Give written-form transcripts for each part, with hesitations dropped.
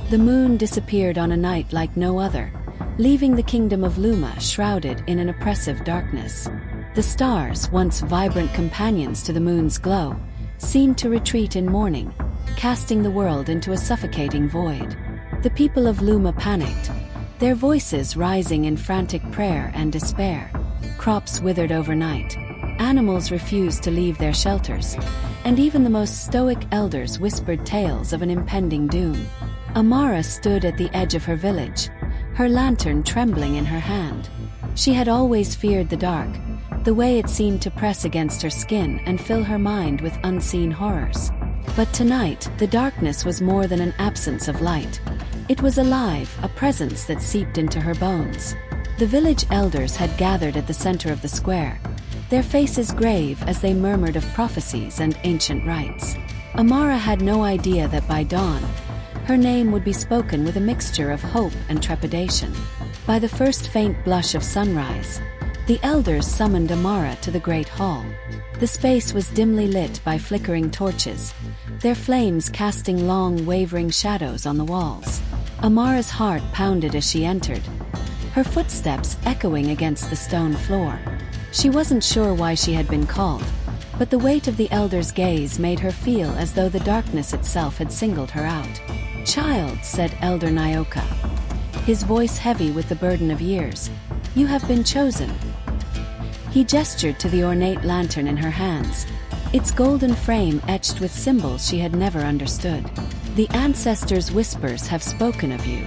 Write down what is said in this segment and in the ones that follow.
The moon disappeared on a night like no other, leaving the kingdom of Luma shrouded in an oppressive darkness. The stars, once vibrant companions to the moon's glow, seemed to retreat in mourning, casting the world into a suffocating void. The people of Luma panicked, their voices rising in frantic prayer and despair. Crops withered overnight, animals refused to leave their shelters, and even the most stoic elders whispered tales of an impending doom. Amara stood at the edge of her village, her lantern trembling in her hand. She had always feared the dark, the way it seemed to press against her skin and fill her mind with unseen horrors. But tonight, the darkness was more than an absence of light. It was alive, a presence that seeped into her bones. The village elders had gathered at the center of the square, their faces grave as they murmured of prophecies and ancient rites. Amara had no idea that by dawn, her name would be spoken with a mixture of hope and trepidation. By the first faint blush of sunrise, the elders summoned Amara to the great hall. The space was dimly lit by flickering torches, their flames casting long, wavering shadows on the walls. Amara's heart pounded as she entered, her footsteps echoing against the stone floor. She wasn't sure why she had been called, but the weight of the elders' gaze made her feel as though the darkness itself had singled her out. "Child," said Elder Nyoka, his voice heavy with the burden of years, "you have been chosen." He gestured to the ornate lantern in her hands, its golden frame etched with symbols she had never understood. "The ancestors' whispers have spoken of you.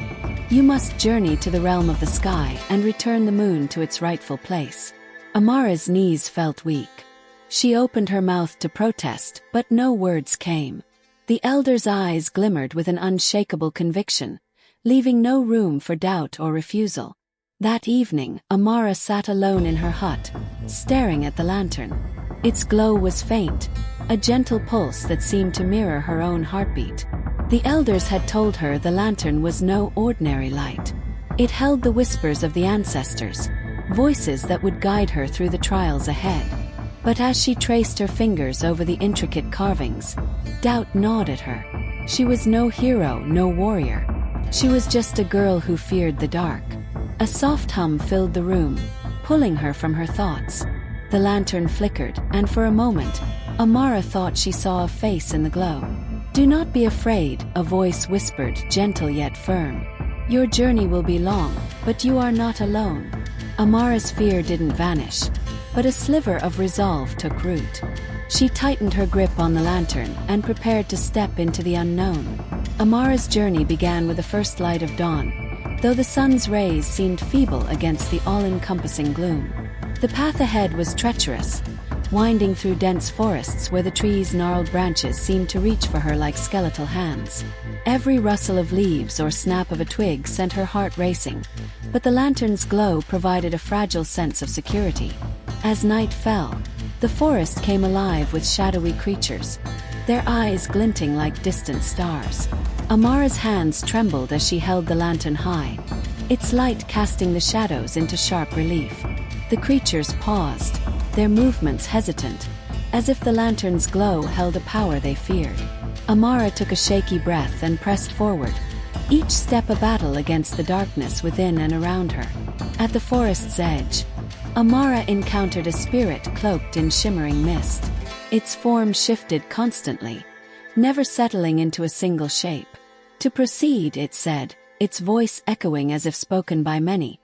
You must journey to the realm of the sky and return the moon to its rightful place." Amara's knees felt weak. She opened her mouth to protest, but no words came. The elder's eyes glimmered with an unshakable conviction, leaving no room for doubt or refusal. That evening, Amara sat alone in her hut, staring at the lantern. Its glow was faint, a gentle pulse that seemed to mirror her own heartbeat. The elders had told her the lantern was no ordinary light. It held the whispers of the ancestors, voices that would guide her through the trials ahead. But as she traced her fingers over the intricate carvings, doubt gnawed at her. She was no hero, no warrior. She was just a girl who feared the dark. A soft hum filled the room, pulling her from her thoughts. The lantern flickered, and for a moment, Amara thought she saw a face in the glow. "Do not be afraid," a voice whispered, gentle yet firm. "Your journey will be long, but you are not alone." Amara's fear didn't vanish, but a sliver of resolve took root. She tightened her grip on the lantern and prepared to step into the unknown. Amara's journey began with the first light of dawn, though the sun's rays seemed feeble against the all-encompassing gloom. The path ahead was treacherous, winding through dense forests where the trees' gnarled branches seemed to reach for her like skeletal hands. Every rustle of leaves or snap of a twig sent her heart racing, but the lantern's glow provided a fragile sense of security. As night fell, the forest came alive with shadowy creatures, their eyes glinting like distant stars. Amara's hands trembled as she held the lantern high, its light casting the shadows into sharp relief. The creatures paused, their movements hesitant, as if the lantern's glow held a power they feared. Amara took a shaky breath and pressed forward, each step a battle against the darkness within and around her. At the forest's edge, Amara encountered a spirit cloaked in shimmering mist. Its form shifted constantly, never settling into a single shape. "To proceed," it said, its voice echoing as if spoken by many,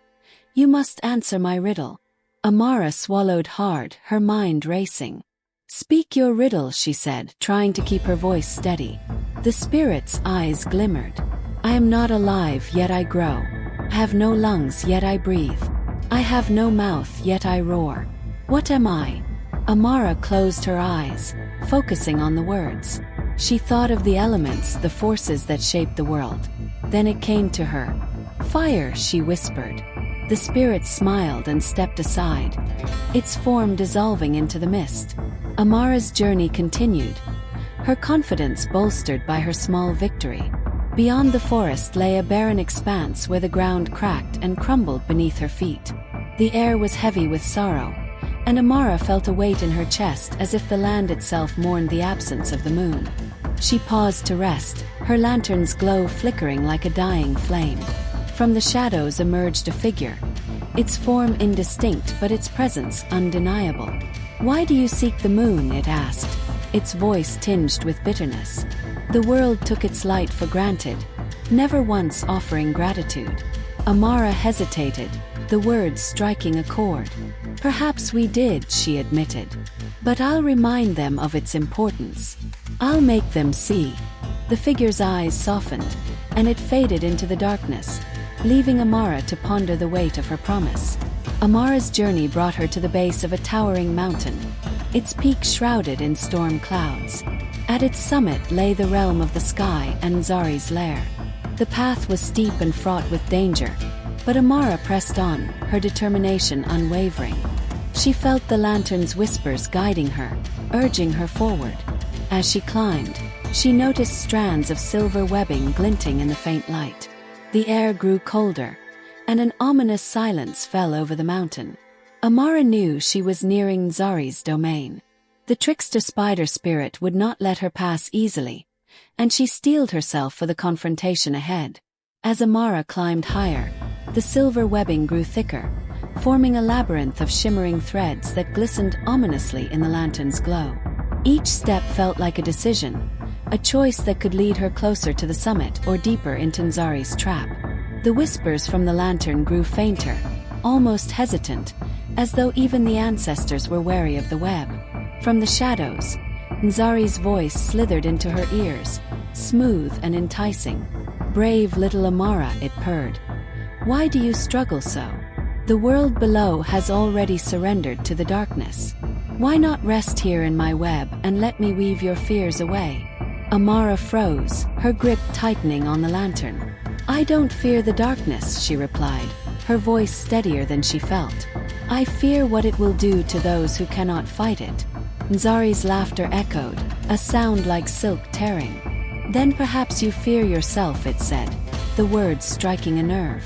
"you must answer my riddle." Amara swallowed hard, her mind racing. "Speak your riddle," she said, trying to keep her voice steady. The spirit's eyes glimmered. "I am not alive, yet I grow. I have no lungs, yet I breathe. I have no mouth, yet I roar. What am I?" Amara closed her eyes, focusing on the words. She thought of the elements, the forces that shaped the world. Then it came to her. "Fire," she whispered. The spirit smiled and stepped aside, its form dissolving into the mist. Amara's journey continued, her confidence bolstered by her small victory. Beyond the forest lay a barren expanse where the ground cracked and crumbled beneath her feet. The air was heavy with sorrow, and Amara felt a weight in her chest as if the land itself mourned the absence of the moon. She paused to rest, her lantern's glow flickering like a dying flame. From the shadows emerged a figure, its form indistinct but its presence undeniable. "Why do you seek the moon?" it asked, its voice tinged with bitterness. The world took its light for granted, never once offering gratitude. Amara hesitated, the words striking a chord. "Perhaps we did," she admitted. "But I'll remind them of its importance. I'll make them see." The figure's eyes softened, and it faded into the darkness, leaving Amara to ponder the weight of her promise. Amara's journey brought her to the base of a towering mountain, its peak shrouded in storm clouds. At its summit lay the realm of the sky and Nzari's lair. The path was steep and fraught with danger, but Amara pressed on, her determination unwavering. She felt the lantern's whispers guiding her, urging her forward. As she climbed, she noticed strands of silver webbing glinting in the faint light. The air grew colder, and an ominous silence fell over the mountain. Amara knew she was nearing Nzari's domain. The trickster spider spirit would not let her pass easily, and she steeled herself for the confrontation ahead. As Amara climbed higher, the silver webbing grew thicker, forming a labyrinth of shimmering threads that glistened ominously in the lantern's glow. Each step felt like a decision, a choice that could lead her closer to the summit or deeper into Nzari's trap. The whispers from the lantern grew fainter, almost hesitant, as though even the ancestors were wary of the web. From the shadows, Nzari's voice slithered into her ears, smooth and enticing. "Brave little Amara," it purred. "Why do you struggle so? The world below has already surrendered to the darkness. Why not rest here in my web and let me weave your fears away?" Amara froze, her grip tightening on the lantern. "I don't fear the darkness," she replied, her voice steadier than she felt. "I fear what it will do to those who cannot fight it." Nzari's laughter echoed, a sound like silk tearing. "Then perhaps you fear yourself," it said, the words striking a nerve.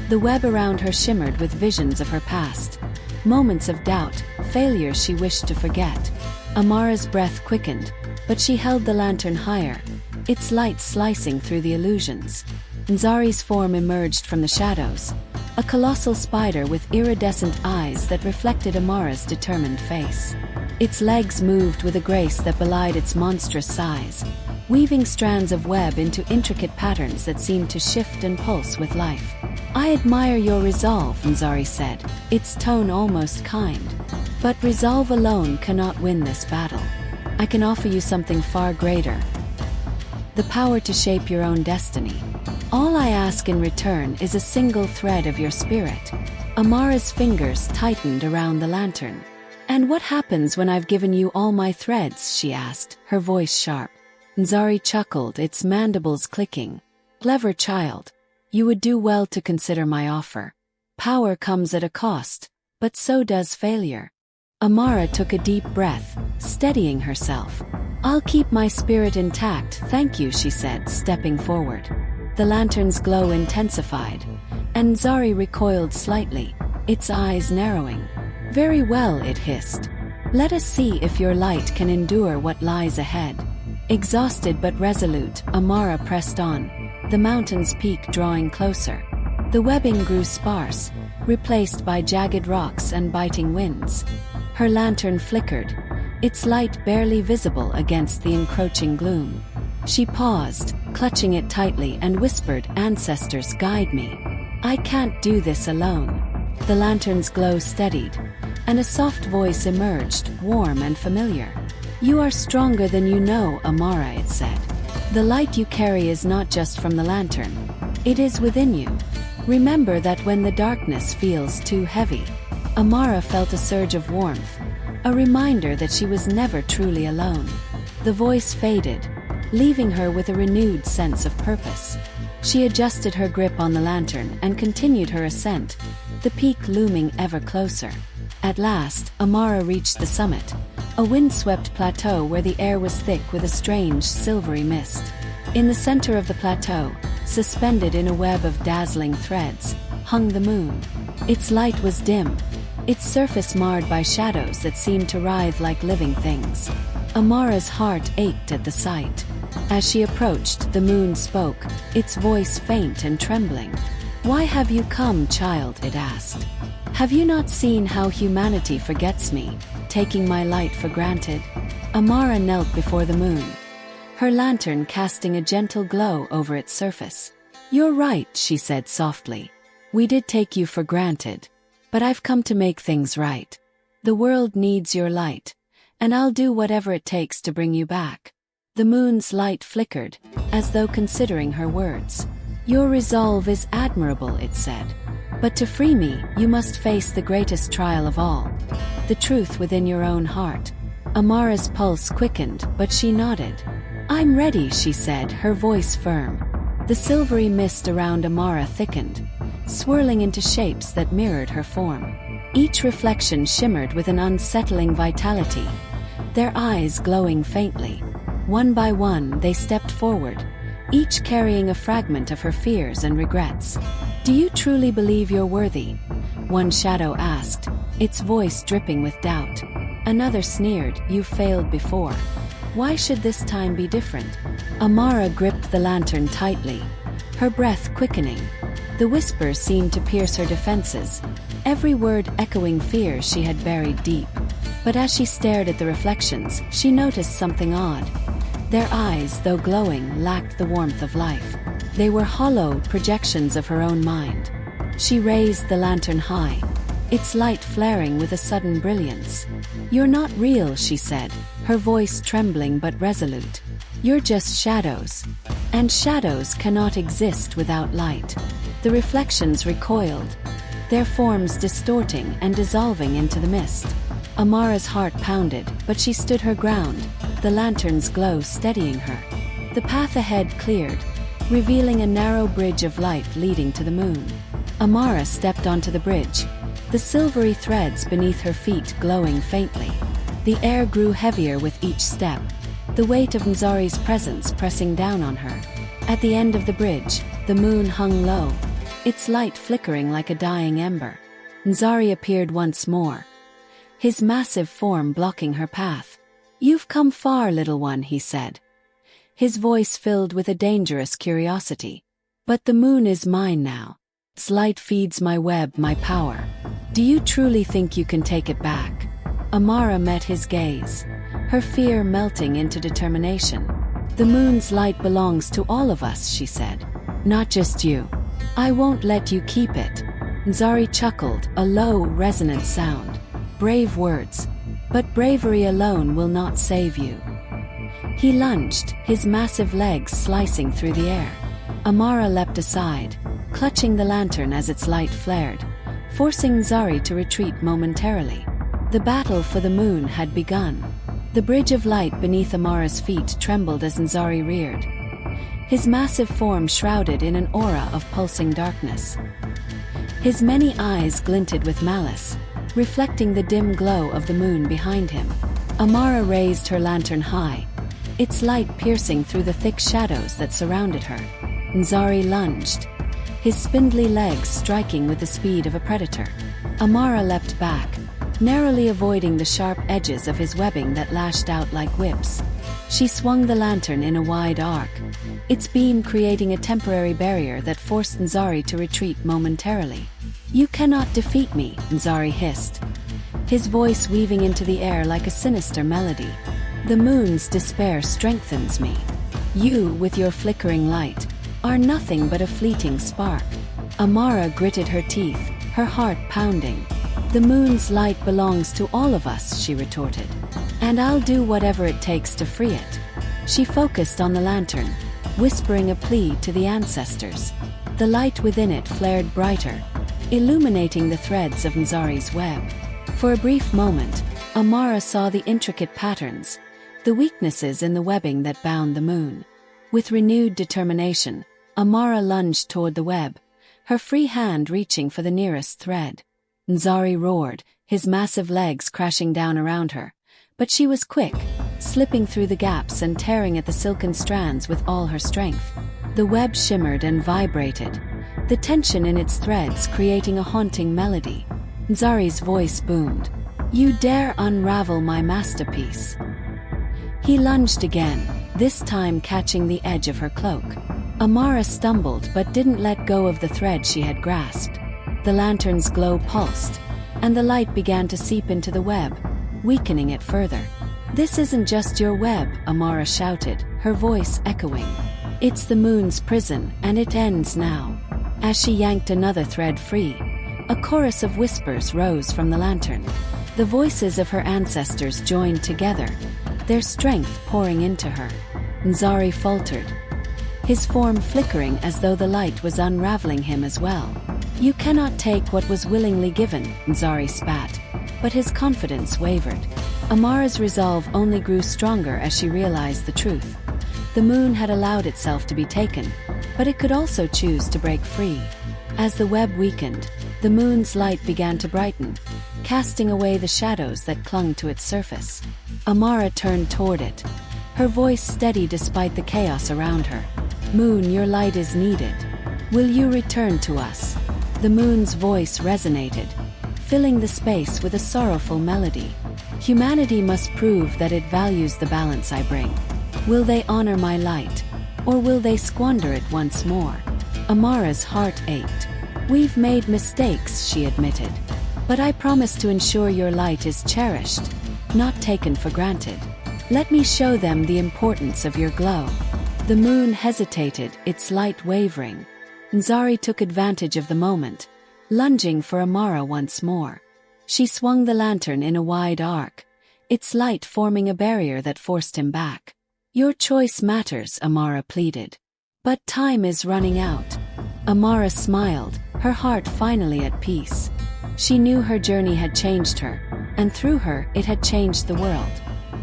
The web around her shimmered with visions of her past, moments of doubt, failures she wished to forget. Amara's breath quickened, but she held the lantern higher, its light slicing through the illusions. Nzari's form emerged from the shadows, a colossal spider with iridescent eyes that reflected Amara's determined face. Its legs moved with a grace that belied its monstrous size, weaving strands of web into intricate patterns that seemed to shift and pulse with life. "I admire your resolve," Nzari said, its tone almost kind. "But resolve alone cannot win this battle. I can offer you something far greater: the power to shape your own destiny. All I ask in return is a single thread of your spirit." Amara's fingers tightened around the lantern. "And what happens when I've given you all my threads?" she asked, her voice sharp. Nzari chuckled, its mandibles clicking. "Clever child. You would do well to consider my offer. Power comes at a cost, but so does failure." Amara took a deep breath, steadying herself. "I'll keep my spirit intact, thank you," she said, stepping forward. The lantern's glow intensified, and Nzari recoiled slightly, its eyes narrowing. "Very well," it hissed. "Let us see if your light can endure what lies ahead." Exhausted but resolute, Amara pressed on, the mountain's peak drawing closer. The webbing grew sparse, replaced by jagged rocks and biting winds. Her lantern flickered, its light barely visible against the encroaching gloom. She paused, clutching it tightly, and whispered, "Ancestors, guide me. I can't do this alone." The lantern's glow steadied, and a soft voice emerged, warm and familiar. "You are stronger than you know, Amara," it said. "The light you carry is not just from the lantern. It is within you. Remember that when the darkness feels too heavy." Amara felt a surge of warmth, a reminder that she was never truly alone. The voice faded, leaving her with a renewed sense of purpose. She adjusted her grip on the lantern and continued her ascent, the peak looming ever closer. At last, Amara reached the summit, a wind-swept plateau where the air was thick with a strange silvery mist. In the center of the plateau, suspended in a web of dazzling threads, hung the moon. Its light was dim, its surface marred by shadows that seemed to writhe like living things. Amara's heart ached at the sight. As she approached, the moon spoke, its voice faint and trembling. "Why have you come, child?" it asked. "Have you not seen how humanity forgets me, taking my light for granted?" Amara knelt before the moon, her lantern casting a gentle glow over its surface. "You're right," she said softly. "We did take you for granted. But I've come to make things right. The world needs your light, and I'll do whatever it takes to bring you back." The moon's light flickered, as though considering her words. "Your resolve is admirable," it said. "But to free me, you must face the greatest trial of all, the truth within your own heart." Amara's pulse quickened, but she nodded. "I'm ready," she said, her voice firm. The silvery mist around Amara thickened, swirling into shapes that mirrored her form. Each reflection shimmered with an unsettling vitality, their eyes glowing faintly. One by one, they stepped forward, each carrying a fragment of her fears and regrets. "Do you truly believe you're worthy?" one shadow asked, its voice dripping with doubt. Another sneered, "You've failed before. Why should this time be different?" Amara gripped the lantern tightly, her breath quickening. The whispers seemed to pierce her defenses, every word echoing fears she had buried deep. But as she stared at the reflections, she noticed something odd. Their eyes, though glowing, lacked the warmth of life. They were hollow projections of her own mind. She raised the lantern high, its light flaring with a sudden brilliance. "You're not real," she said, her voice trembling but resolute. "You're just shadows. And shadows cannot exist without light." The reflections recoiled, their forms distorting and dissolving into the mist. Amara's heart pounded, but she stood her ground, the lantern's glow steadying her. The path ahead cleared, revealing a narrow bridge of light leading to the moon. Amara stepped onto the bridge, the silvery threads beneath her feet glowing faintly. The air grew heavier with each step, the weight of Nzari's presence pressing down on her. At the end of the bridge, the moon hung low, its light flickering like a dying ember. Nzari appeared once more, his massive form blocking her path. "You've come far, little one," he said, his voice filled with a dangerous curiosity. "But the moon is mine now. Its light feeds my web, my power. Do you truly think you can take it back?" Amara met his gaze, her fear melting into determination. "The moon's light belongs to all of us," she said. "Not just you. I won't let you keep it." Nzari chuckled, a low, resonant sound. "Brave words. But bravery alone will not save you." He lunged, his massive legs slicing through the air. Amara leapt aside, clutching the lantern as its light flared, forcing Nzari to retreat momentarily. The battle for the moon had begun. The bridge of light beneath Amara's feet trembled as Nzari reared, his massive form shrouded in an aura of pulsing darkness. His many eyes glinted with malice, reflecting the dim glow of the moon behind him. Amara raised her lantern high, its light piercing through the thick shadows that surrounded her. Nzari lunged, his spindly legs striking with the speed of a predator. Amara leapt back, narrowly avoiding the sharp edges of his webbing that lashed out like whips. She swung the lantern in a wide arc, its beam creating a temporary barrier that forced Nzari to retreat momentarily. "You cannot defeat me," Nzari hissed, his voice weaving into the air like a sinister melody. "The moon's despair strengthens me. You, with your flickering light, are nothing but a fleeting spark." Amara gritted her teeth, her heart pounding. "The moon's light belongs to all of us," she retorted. "And I'll do whatever it takes to free it." She focused on the lantern, whispering a plea to the ancestors. The light within it flared brighter, illuminating the threads of Nzari's web. For a brief moment, Amara saw the intricate patterns, the weaknesses in the webbing that bound the moon. With renewed determination, Amara lunged toward the web, her free hand reaching for the nearest thread. Nzari roared, his massive legs crashing down around her, but she was quick, slipping through the gaps and tearing at the silken strands with all her strength. The web shimmered and vibrated, the tension in its threads creating a haunting melody. Nzari's voice boomed, "You dare unravel my masterpiece." He lunged again, this time catching the edge of her cloak. Amara stumbled but didn't let go of the thread she had grasped. The lantern's glow pulsed, and the light began to seep into the web, weakening it further. "This isn't just your web," Amara shouted, her voice echoing. "It's the moon's prison, and it ends now." As she yanked another thread free, a chorus of whispers rose from the lantern. The voices of her ancestors joined together, their strength pouring into her. Nzari faltered, his form flickering as though the light was unraveling him as well. "You cannot take what was willingly given," Nzari spat, but his confidence wavered. Amara's resolve only grew stronger as she realized the truth. The moon had allowed itself to be taken, but it could also choose to break free. As the web weakened, the moon's light began to brighten, casting away the shadows that clung to its surface. Amara turned toward it, her voice steady despite the chaos around her. "Moon, your light is needed. Will you return to us?" The moon's voice resonated, filling the space with a sorrowful melody. "Humanity must prove that it values the balance I bring. Will they honor my light, or will they squander it once more?" Amara's heart ached. "We've made mistakes," she admitted, "but I promise to ensure your light is cherished, not taken for granted. Let me show them the importance of your glow." The moon hesitated, its light wavering. Nzari took advantage of the moment, lunging for Amara once more. She swung the lantern in a wide arc, its light forming a barrier that forced him back. "Your choice matters," Amara pleaded. "But time is running out." Amara smiled, her heart finally at peace. She knew her journey had changed her, and through her, it had changed the world.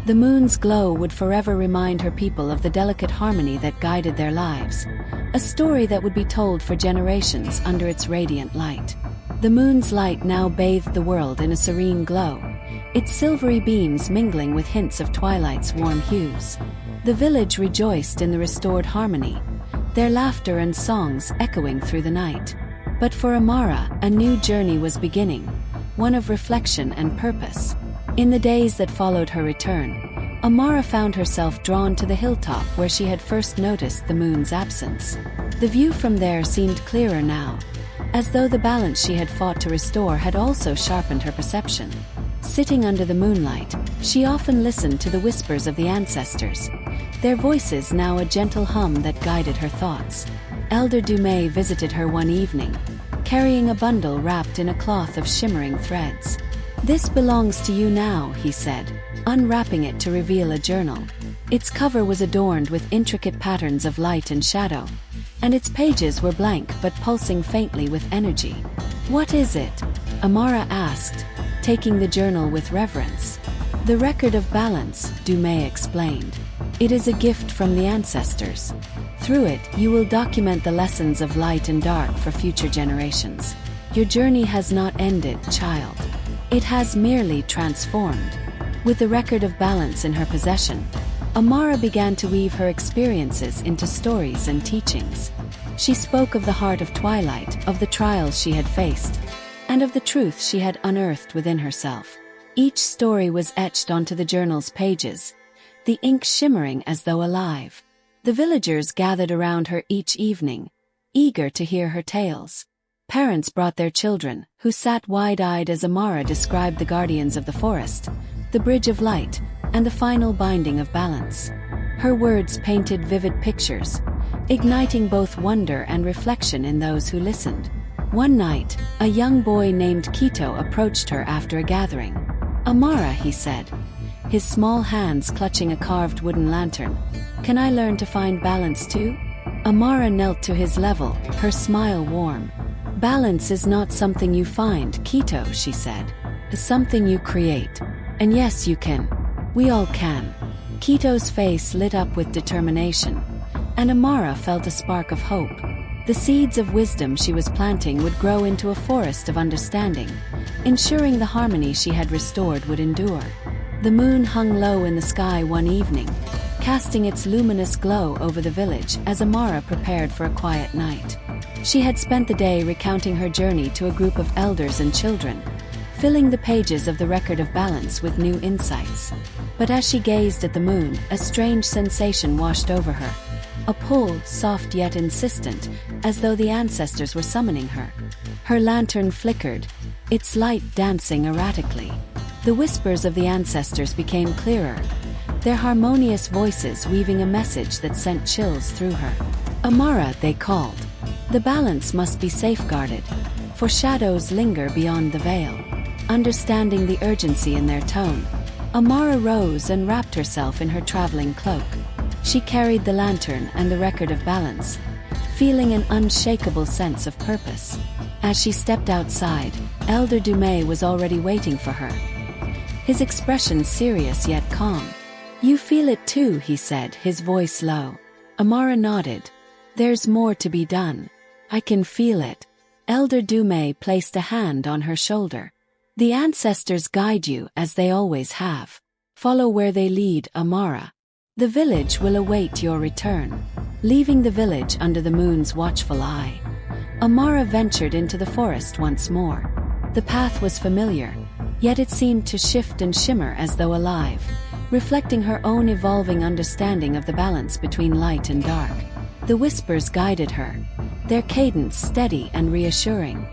The moon's glow would forever remind her people of the delicate harmony that guided their lives, a story that would be told for generations under its radiant light. The moon's light now bathed the world in a serene glow, its silvery beams mingling with hints of twilight's warm hues. The village rejoiced in the restored harmony, their laughter and songs echoing through the night. But for Amara, a new journey was beginning, one of reflection and purpose. In the days that followed her return, Amara found herself drawn to the hilltop where she had first noticed the moon's absence. The view from there seemed clearer now, as though the balance she had fought to restore had also sharpened her perception. Sitting under the moonlight, she often listened to the whispers of the ancestors, their voices now a gentle hum that guided her thoughts. Elder Dumais visited her one evening, carrying a bundle wrapped in a cloth of shimmering threads. "This belongs to you now," he said, unwrapping it to reveal a journal. Its cover was adorned with intricate patterns of light and shadow, and its pages were blank but pulsing faintly with energy. "What is it?" Amara asked, taking the journal with reverence. "The record of balance," Dumais explained. "It is a gift from the ancestors. Through it, you will document the lessons of light and dark for future generations. Your journey has not ended, child. It has merely transformed." With the record of balance in her possession, Amara began to weave her experiences into stories and teachings. She spoke of the heart of twilight, of the trials she had faced, and of the truth she had unearthed within herself. Each story was etched onto the journal's pages, the ink shimmering as though alive. The villagers gathered around her each evening, eager to hear her tales. Parents brought their children, who sat wide-eyed as Amara described the guardians of the forest, the bridge of light, and the final binding of balance. Her words painted vivid pictures, igniting both wonder and reflection in those who listened. One night, a young boy named Kito approached her after a gathering. "Amara," he said, his small hands clutching a carved wooden lantern, "can I learn to find balance too?" Amara knelt to his level, her smile warm. "Balance is not something you find, Kito," she said. "It's something you create. And yes, you can. We all can." Kito's face lit up with determination, and Amara felt a spark of hope. The seeds of wisdom she was planting would grow into a forest of understanding, ensuring the harmony she had restored would endure. The moon hung low in the sky one evening, casting its luminous glow over the village as Amara prepared for a quiet night. She had spent the day recounting her journey to a group of elders and children, filling the pages of the record of balance with new insights. But as she gazed at the moon, a strange sensation washed over her. A pull, soft yet insistent, as though the ancestors were summoning her. Her lantern flickered, its light dancing erratically. The whispers of the ancestors became clearer, their harmonious voices weaving a message that sent chills through her. Amara, they called. The balance must be safeguarded, for shadows linger beyond the veil. Understanding the urgency in their tone, Amara rose and wrapped herself in her traveling cloak. She carried the lantern and the record of balance, feeling an unshakable sense of purpose. As she stepped outside, Elder Dumais was already waiting for her, his expression serious yet calm. "You feel it too," he said, his voice low. Amara nodded. "There's more to be done. I can feel it." Elder Dumais placed a hand on her shoulder. "The ancestors guide you as they always have. Follow where they lead, Amara. The village will await your return." Leaving the village under the moon's watchful eye, Amara ventured into the forest once more. The path was familiar, yet it seemed to shift and shimmer as though alive, reflecting her own evolving understanding of the balance between light and dark. The whispers guided her, their cadence steady and reassuring.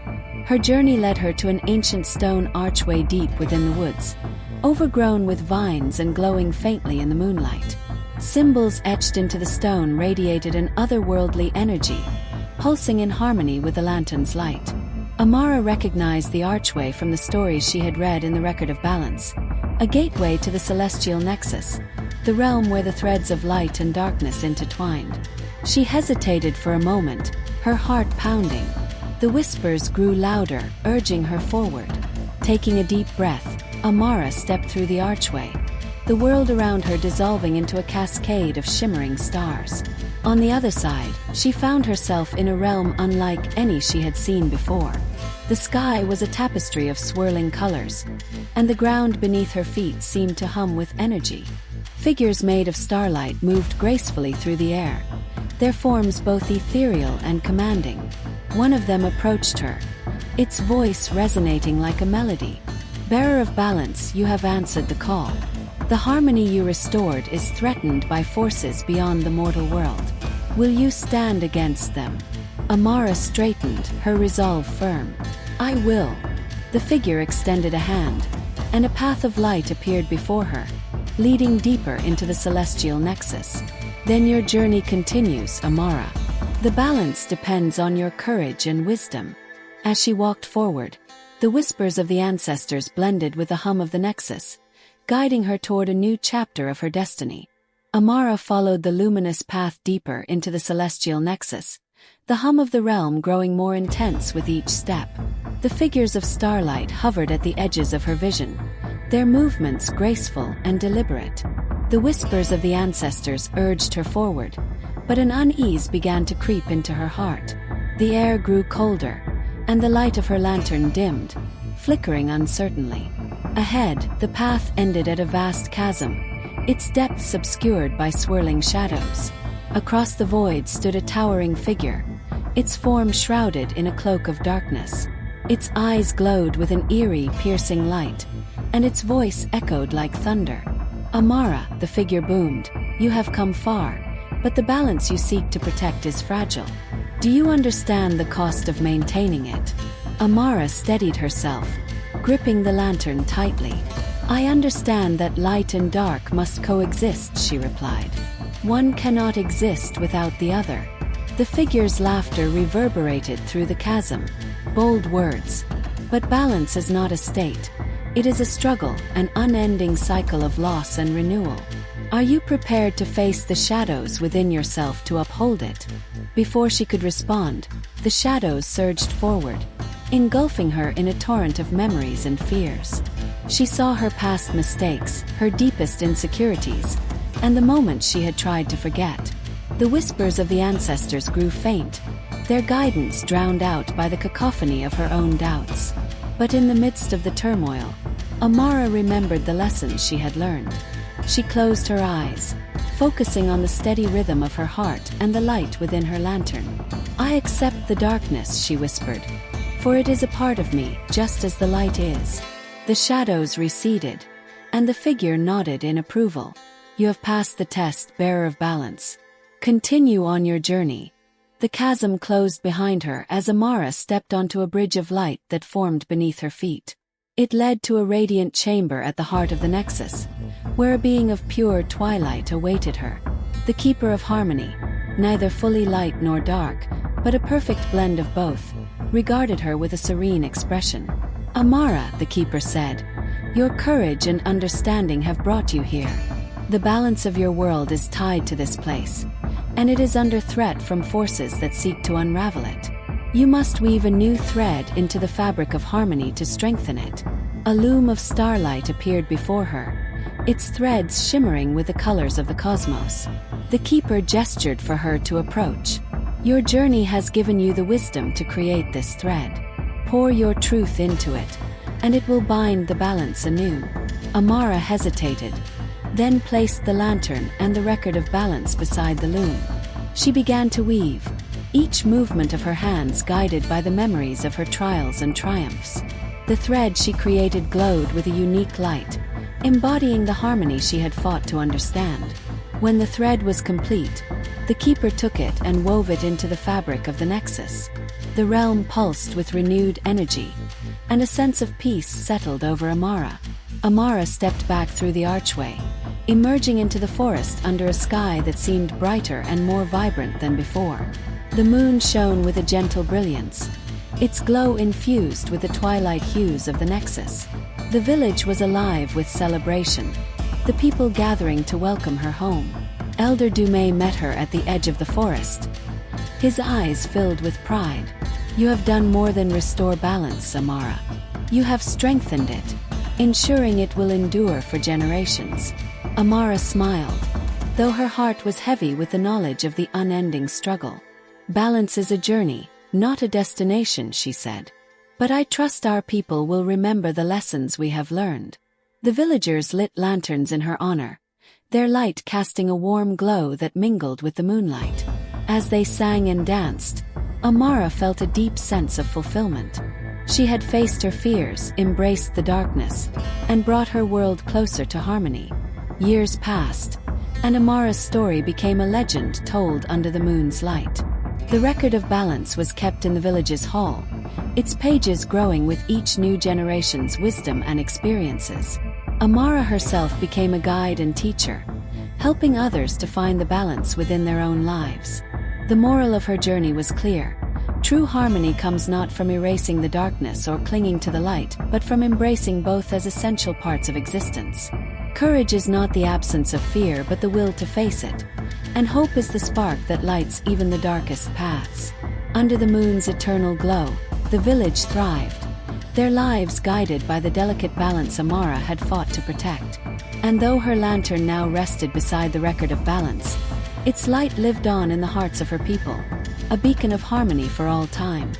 Her journey led her to an ancient stone archway deep within the woods, overgrown with vines and glowing faintly in the moonlight. Symbols etched into the stone radiated an otherworldly energy, pulsing in harmony with the lantern's light. Amara recognized the archway from the stories she had read in the Record of Balance, a gateway to the celestial nexus, the realm where the threads of light and darkness intertwined. She hesitated for a moment, her heart pounding. The whispers grew louder, urging her forward. Taking a deep breath, Amara stepped through the archway, the world around her dissolving into a cascade of shimmering stars. On the other side, she found herself in a realm unlike any she had seen before. The sky was a tapestry of swirling colors, and the ground beneath her feet seemed to hum with energy. Figures made of starlight moved gracefully through the air, their forms both ethereal and commanding. One of them approached her, its voice resonating like a melody. "Bearer of balance, you have answered the call. The harmony you restored is threatened by forces beyond the mortal world. Will you stand against them?" Amara straightened, her resolve firm. "I will." The figure extended a hand, and a path of light appeared before her, leading deeper into the celestial nexus. "Then your journey continues, Amara. The balance depends on your courage and wisdom." As she walked forward, the whispers of the ancestors blended with the hum of the nexus, guiding her toward a new chapter of her destiny. Amara followed the luminous path deeper into the celestial nexus, the hum of the realm growing more intense with each step. The figures of starlight hovered at the edges of her vision, their movements graceful and deliberate. The whispers of the ancestors urged her forward, but an unease began to creep into her heart. The air grew colder, and the light of her lantern dimmed, flickering uncertainly. Ahead, the path ended at a vast chasm, its depths obscured by swirling shadows. Across the void stood a towering figure, its form shrouded in a cloak of darkness. Its eyes glowed with an eerie, piercing light, and its voice echoed like thunder. "Amara," the figure boomed, "you have come far, but the balance you seek to protect is fragile. Do you understand the cost of maintaining it?" Amara steadied herself, gripping the lantern tightly. "I understand that light and dark must coexist," she replied. "One cannot exist without the other." The figure's laughter reverberated through the chasm. Bold words. But balance is not a state. It is a struggle, an unending cycle of loss and renewal. Are you prepared to face the shadows within yourself to uphold it? Before she could respond, the shadows surged forward, engulfing her in a torrent of memories and fears. She saw her past mistakes, her deepest insecurities, and the moments she had tried to forget. The whispers of the ancestors grew faint, their guidance drowned out by the cacophony of her own doubts. But in the midst of the turmoil, Amara remembered the lessons she had learned. She closed her eyes, focusing on the steady rhythm of her heart and the light within her lantern. "I accept the darkness," she whispered, "for it is a part of me, just as the light is." The shadows receded, and the figure nodded in approval. You have passed the test, bearer of balance. Continue on your journey. The chasm closed behind her as Amara stepped onto a bridge of light that formed beneath her feet. It led to a radiant chamber at the heart of the nexus, where a being of pure twilight awaited her. The keeper of harmony, neither fully light nor dark, but a perfect blend of both, regarded her with a serene expression. Amara, the keeper said, your courage and understanding have brought you here. The balance of your world is tied to this place, and it is under threat from forces that seek to unravel it. You must weave a new thread into the fabric of harmony to strengthen it. A loom of starlight appeared before her, its threads shimmering with the colors of the cosmos. The keeper gestured for her to approach. Your journey has given you the wisdom to create this thread. Pour your truth into it, and it will bind the balance anew. Amara hesitated, then placed the lantern and the record of balance beside the loom. She began to weave, each movement of her hands guided by the memories of her trials and triumphs. The thread she created glowed with a unique light, embodying the harmony she had fought to understand. When the thread was complete, the keeper took it and wove it into the fabric of the nexus. The realm pulsed with renewed energy, and a sense of peace settled over Amara. Amara stepped back through the archway, emerging into the forest under a sky that seemed brighter and more vibrant than before. The moon shone with a gentle brilliance, its glow infused with the twilight hues of the nexus. The village was alive with celebration, the people gathering to welcome her home. Elder Dumais met her at the edge of the forest, his eyes filled with pride. You have done more than restore balance, Amara. You have strengthened it, ensuring it will endure for generations. Amara smiled, though her heart was heavy with the knowledge of the unending struggle. Balance is a journey, not a destination, she said. But I trust our people will remember the lessons we have learned. The villagers lit lanterns in her honor, their light casting a warm glow that mingled with the moonlight. As they sang and danced, Amara felt a deep sense of fulfillment. She had faced her fears, embraced the darkness, and brought her world closer to harmony. Years passed, and Amara's story became a legend told under the moon's light. The record of balance was kept in the village's hall, its pages growing with each new generation's wisdom and experiences. Amara herself became a guide and teacher, helping others to find the balance within their own lives. The moral of her journey was clear. True harmony comes not from erasing the darkness or clinging to the light, but from embracing both as essential parts of existence. Courage is not the absence of fear but the will to face it, and hope is the spark that lights even the darkest paths. Under the moon's eternal glow, the village thrived, their lives guided by the delicate balance Amara had fought to protect. And though her lantern now rested beside the record of balance, its light lived on in the hearts of her people, a beacon of harmony for all time.